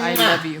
I love you.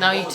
Now eat.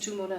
Two more.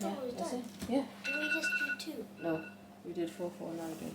Yeah. That's it? Yeah. Did we just do two? No. We did 4 now again.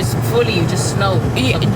is fully just snow.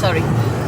Sorry.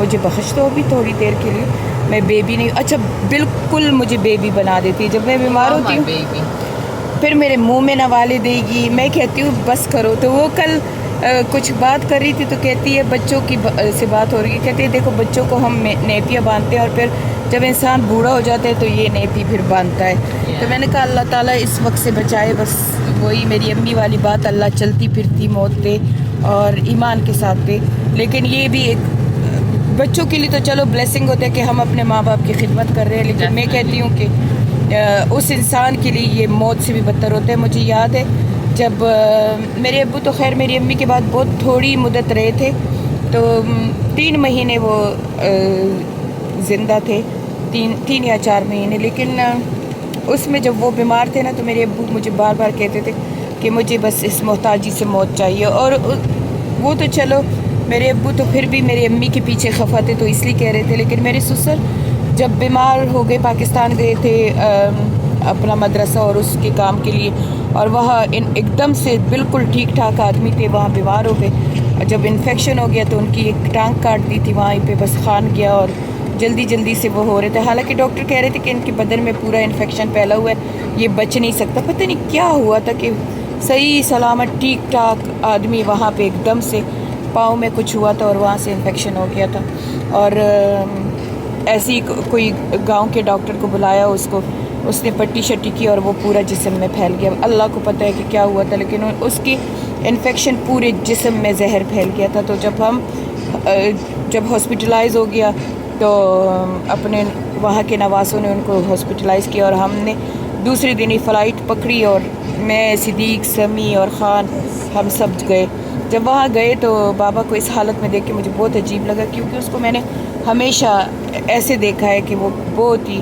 مجھے بخش دو ابھی تھوڑی دیر کے لیے, میں baby نہیں. اچھا بالکل مجھے بیبی بنا دیتی ہے جب میں بیمار ہوتی ہوں, baby. پھر میرے منہ میں نوالے دے گی. میں کہتی ہوں بس کرو. تو وہ کل کچھ بات کر رہی تھی تو کہتی ہے بچوں کی سے بات ہو رہی ہے, کہتی ہے دیکھو بچوں کو ہم نیپیاں باندھتے ہیں اور پھر جب انسان بوڑھا ہو جاتا ہے تو یہ نیپی پھر باندھتا ہے. تو میں نے کہا اللہ تعالیٰ اس وقت سے بچائے, بس وہی میری امی والی بات, اللہ چلتی پھرتی موت دے اور ایمان کے ساتھ دے. لیکن یہ بھی ایک بچوں کے لیے تو چلو بلیسنگ ہوتا ہے کہ ہم اپنے ماں باپ کی خدمت کر رہے ہیں, لیکن میں کہتی ہوں کہ اس انسان کے لیے یہ موت سے بھی بدتر ہوتا ہے. مجھے یاد ہے جب میرے ابو تو خیر میری امی کے بعد بہت تھوڑی مدت رہے تھے, تو 3 مہینے وہ زندہ تھے, 3 یا 4 مہینے. لیکن اس میں جب وہ بیمار تھے نا تو میرے ابو مجھے بار بار کہتے تھے کہ مجھے بس اس محتاجی سے موت چاہیے. اور وہ تو چلو میرے ابو تو پھر بھی میری امی کے پیچھے خفا تھے تو اس لیے کہہ رہے تھے, لیکن میرے سسر جب بیمار ہو گئے پاکستان گئے تھے اپنا مدرسہ اور اس کے کام کے لیے, اور وہاں ایک دم سے بالکل ٹھیک ٹھاک آدمی تھے, وہاں بیمار ہو گئے. جب انفیکشن ہو گیا تو ان کی ایک ٹانگ کاٹ دی تھی وہیں پہ, بس خان گیا اور جلدی سے وہ ہو رہے تھے. حالانکہ ڈاکٹر کہہ رہے تھے کہ ان کے بدن میں پورا انفیکشن پھیلا ہوا ہے, یہ بچ نہیں سکتا. پتہ نہیں کیا ہوا تھا کہ صحیح سلامت ٹھیک ٹھاک آدمی وہاں پہ ایک دم سے پاؤں میں کچھ ہوا تھا اور وہاں سے انفیکشن ہو گیا تھا. اور ایسی کوئی گاؤں کے ڈاکٹر کو بلایا, اس نے پٹی شٹی کی اور وہ پورا جسم میں پھیل گیا. اللہ کو پتہ ہے کہ کیا ہوا تھا, لیکن اس کی انفیکشن پورے جسم میں زہر پھیل گیا تھا. تو جب ہاسپٹلائز ہو گیا تو اپنے وہاں کے نواسوں نے ان کو ہاسپٹلائز کیا, اور ہم نے دوسرے دن ہی فلائٹ پکڑی اور میں صدیق سمی اور خان ہم سب گئے. جب وہاں گئے تو بابا کو اس حالت میں دیکھ کے مجھے بہت عجیب لگا, کیونکہ اس کو میں نے ہمیشہ ایسے دیکھا ہے کہ وہ بہت ہی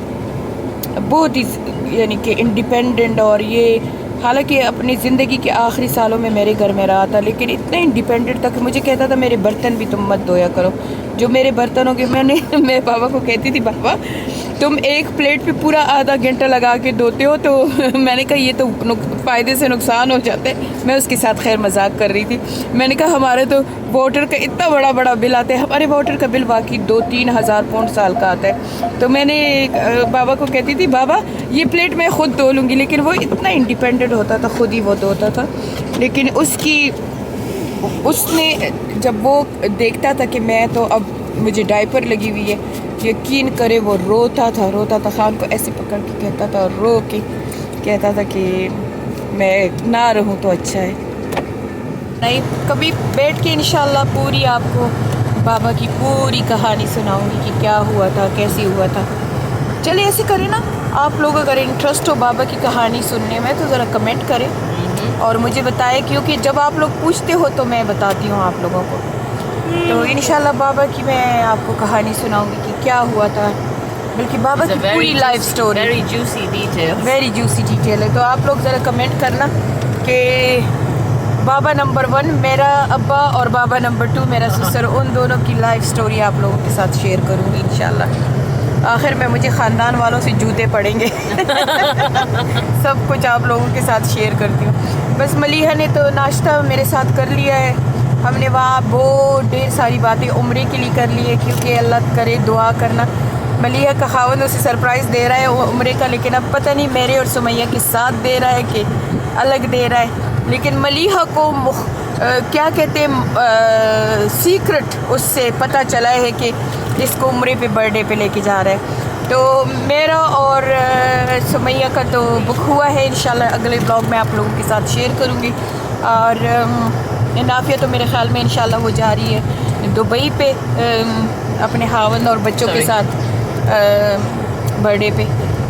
یعنی کہ انڈیپینڈنٹ, اور یہ حالانکہ اپنی زندگی کے آخری سالوں میں میرے گھر میں رہا تھا, لیکن اتنا انڈیپینڈنٹ تھا کہ مجھے کہتا تھا میرے برتن بھی تم مت دھویا کرو. جو میرے برتنوں کے میں بابا کو کہتی تھی بابا تم ایک پلیٹ پہ پورا آدھا گھنٹہ لگا کے دھوتے ہو, تو میں نے کہا یہ تو فائدے سے نقصان ہو جاتا ہے. میں اس کے ساتھ خیر مذاق کر رہی تھی. میں نے کہا ہمارے تو واٹر کا اتنا بڑا بل آتا ہے, ہمارے واٹر کا بل واقعی 2-3 ہزار پاؤنڈ سال کا آتا ہے. تو میں نے بابا کو کہتی تھی بابا یہ پلیٹ میں خود دھو لوں گی, لیکن وہ اتنا انڈیپینڈنٹ ہوتا تھا, خود ہی وہ دھوتا تھا. لیکن اس نے جب وہ دیکھتا تھا کہ میں تو اب مجھے ڈائپر لگی ہوئی ہے, یقین کرے وہ روتا تھا. خان کو ایسے پکڑ کے کہتا تھا اور رو کے کہتا تھا کہ میں نہ رہوں تو اچھا ہے. نہیں کبھی بیٹھ کے انشاءاللہ پوری آپ کو بابا کی پوری کہانی سناؤں گی کہ کیا ہوا تھا, کیسے ہوا تھا. چلیے ایسے کریں نا, آپ لوگ اگر انٹرسٹ ہو بابا کی کہانی سننے میں تو ذرا کمنٹ کریں اور مجھے بتائیں, کیونکہ جب آپ لوگ پوچھتے ہو تو میں بتاتی ہوں آپ لوگوں کو. تو انشاءاللہ بابا کی میں آپ کو کہانی سناؤں گی کہ کیا ہوا تھا, بلکہ بابا کی پوری life story very juicy detail ہے. تو آپ لوگ ذرا کمنٹ کرنا کہ بابا نمبر 1 میرا ابا اور بابا نمبر 2 میرا سسر, ان دونوں کی لائف سٹوری آپ لوگوں کے ساتھ شیئر کروں گی انشاءاللہ. آخر میں مجھے خاندان والوں سے جوتے پڑیں گے. سب کچھ آپ لوگوں کے ساتھ شیئر کرتی ہوں. بس ملیحہ نے تو ناشتہ میرے ساتھ کر لیا ہے. ہم نے وہاں بہت ڈھیر ساری باتیں عمرے کے لیے کر لی ہے, کیونکہ اللہ کرے دعا کرنا ملیحہ کا خاوند اسے سرپرائز دے رہا ہے عمرے کا, لیکن اب پتہ نہیں میرے اور سمیہ کے ساتھ دے رہا ہے کہ الگ دے رہا ہے. لیکن ملیحہ کو کیا کہتے ہیں سیکرٹ اس سے پتہ چلا ہے کہ اس کو عمرے پہ برتھ ڈے پہ لے کے جا رہا ہے. تو میرا اور سمیہ کا تو بک ہوا ہے, انشاءاللہ اگلے بلاگ میں آپ لوگوں کے ساتھ شیئر کروں گی. اور نافیہ تو میرے خیال میں انشاءاللہ وہ جا رہی ہے دبئی پہ اپنے خاوند اور بچوں کے ساتھ برتھ ڈے پہ,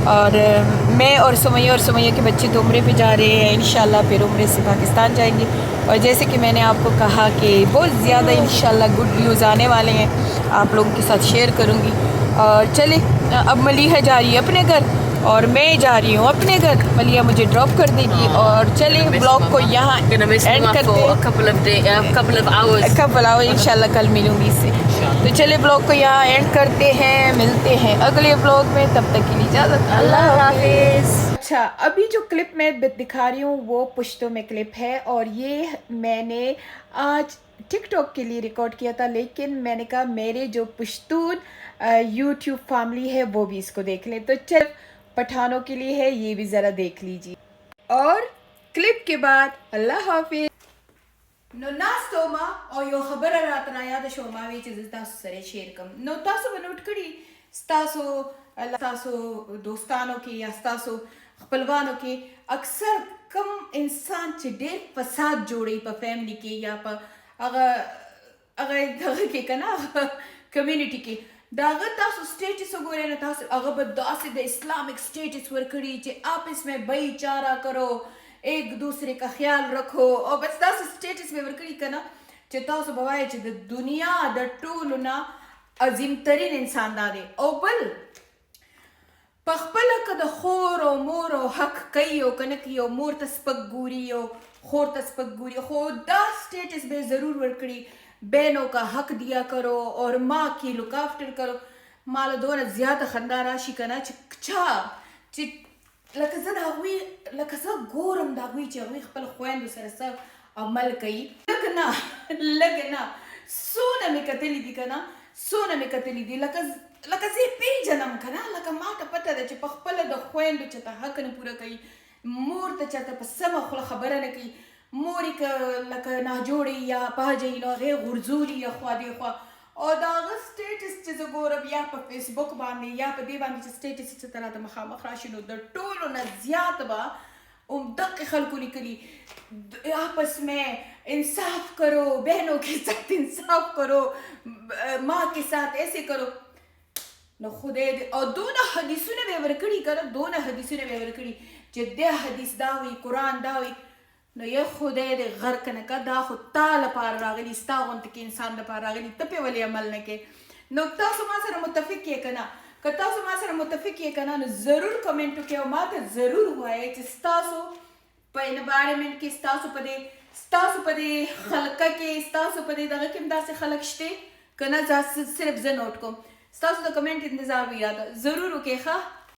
اور میں اور سمیہ کے بچے تو عمرے پہ جا رہے ہیں انشاءاللہ. پھر عمرے سے پاکستان جائیں گے, اور جیسے کہ میں نے آپ کو کہا کہ بہت زیادہ انشاءاللہ گڈ نیوز آنے والے ہیں, آپ لوگوں کے ساتھ شیئر کروں گی. اور چلے اب ملیحہ جا رہی ہے اپنے گھر اور میں جا رہی ہوں اپنے گھر. ملیحہ مجھے ڈراپ کر دے گی, اور چلے بلاگ کو یہاں اینڈ کرتے کپل آور انشاءاللہ کل ملوں گی اس سے. تو چلے بلاگ کو یہاں اینڈ کرتے ہیں, ملتے ہیں اگلے بلاگ میں, تب تک کے لیے اجازت, اللہ حافظ. اچھا ابھی جو کلپ میں دکھا رہی ہوں وہ پشتوں میں کلپ ہے, اور یہ میں نے آج ٹک ٹاک کے لیے ریکارڈ کیا تھا، لیکن میں نے کہا میرے جو پشتون یوٹیوب فیملی ہے وہ بھی اس کو دیکھ لیں، تو چل پٹھانوں کے لیے ہے، یہ بھی ذرا دیکھ لیجیے. اور کلپ کے بعد اللہ حافظ. نو ناستو ما او یو خبره راته را یاده شوه، ما وی چې زه تاسو سره شیر کوم. نو تاسو به نوټ کړي ستاسو دوستانو کې یا ستاسو خپلوانو کې اکثر کم انسان چې ډېر فساد جوړي په فیملی کې یا په هغه کې که نه هغه کمیونټي کې، د هغه تاسو سټیټس وګورئ نو تاسو هغه به داسې د اسلامک سټیټس ورکړي چې آپس میں بھائی چارہ کرو، ایک دوسرے کا خیال رکھو، او بس تاسو سټیټس مې ورکړي که نه چې تاسو به وایئ چې د دنیا د ټولو نه عظیم ترین انسان دا دی. او بل پخپله که د خور او مور او حق کوي او که نه کوي، او مور ته سپک ګوري او خور ته سپک ګوري، خو دا سټیټس به ضرور ورکړي بہنوں کا حق دیا کرو اور ماں کی لک آفٹر کرو. ماله دونه زیاته خندا راشي که نه چې لکه زه د هغوی لکه زه ګورم د هغوی چې هغوی خپل خویندو سره څه عمل کوي. لږ نه څونه مې کتلي دي که نه، څونه مې کتلي دي، لکه زه یې پېژنم که نه، لکه ما ته پته ده چې په خپله د خویندو چېرته حق نه پوره کوي، مور ته چېرته په سمه خوله خبره نه کوي، مور یې که لکه ناجوړې یا پاجوي نو هغې غورځولي یا خوا دې خوا. او د هغه سټیټس چې زه ګورم یا په فیسبوک باندې یا په دې باندې چې سټیټس چې ته راته مخامخ راشي، نو د ټولو نه زیات به دقې خلکو لیکلي آپس میں انصاف کرو، بہنوں کے ساتھ انصاف کرو، ماں کے ساتھ ایسے کرو. نو خدای دې او دونه حدیثونه به یې ورکړي که نه، دونه حدیثونه به یې ورکړي چې دې حدیث دا وي، قرآن دا وي. نو یا خدای دې غرق نه که، دا خو تا لپاره راغلي، ستا غوندې کې انسان لپاره راغلي، ته پې ولې عمل نه کوې؟ نو تاسو ما سره متفق یې که نه؟ که تاسو ما سره متفق یې که نه، نو ضرور کمنټ وکړئ او ما ته ضرور ووایئ چې ستاسو په انوایرمنټ کې، ستاسو په دې خلقه کې، ستاسو په دې دغه کې هم داسې خلک شته که نه. صرف زه نوټ کوم، ستاسو د کمنټ انتظار وي راته ضرور وکړئ ښه.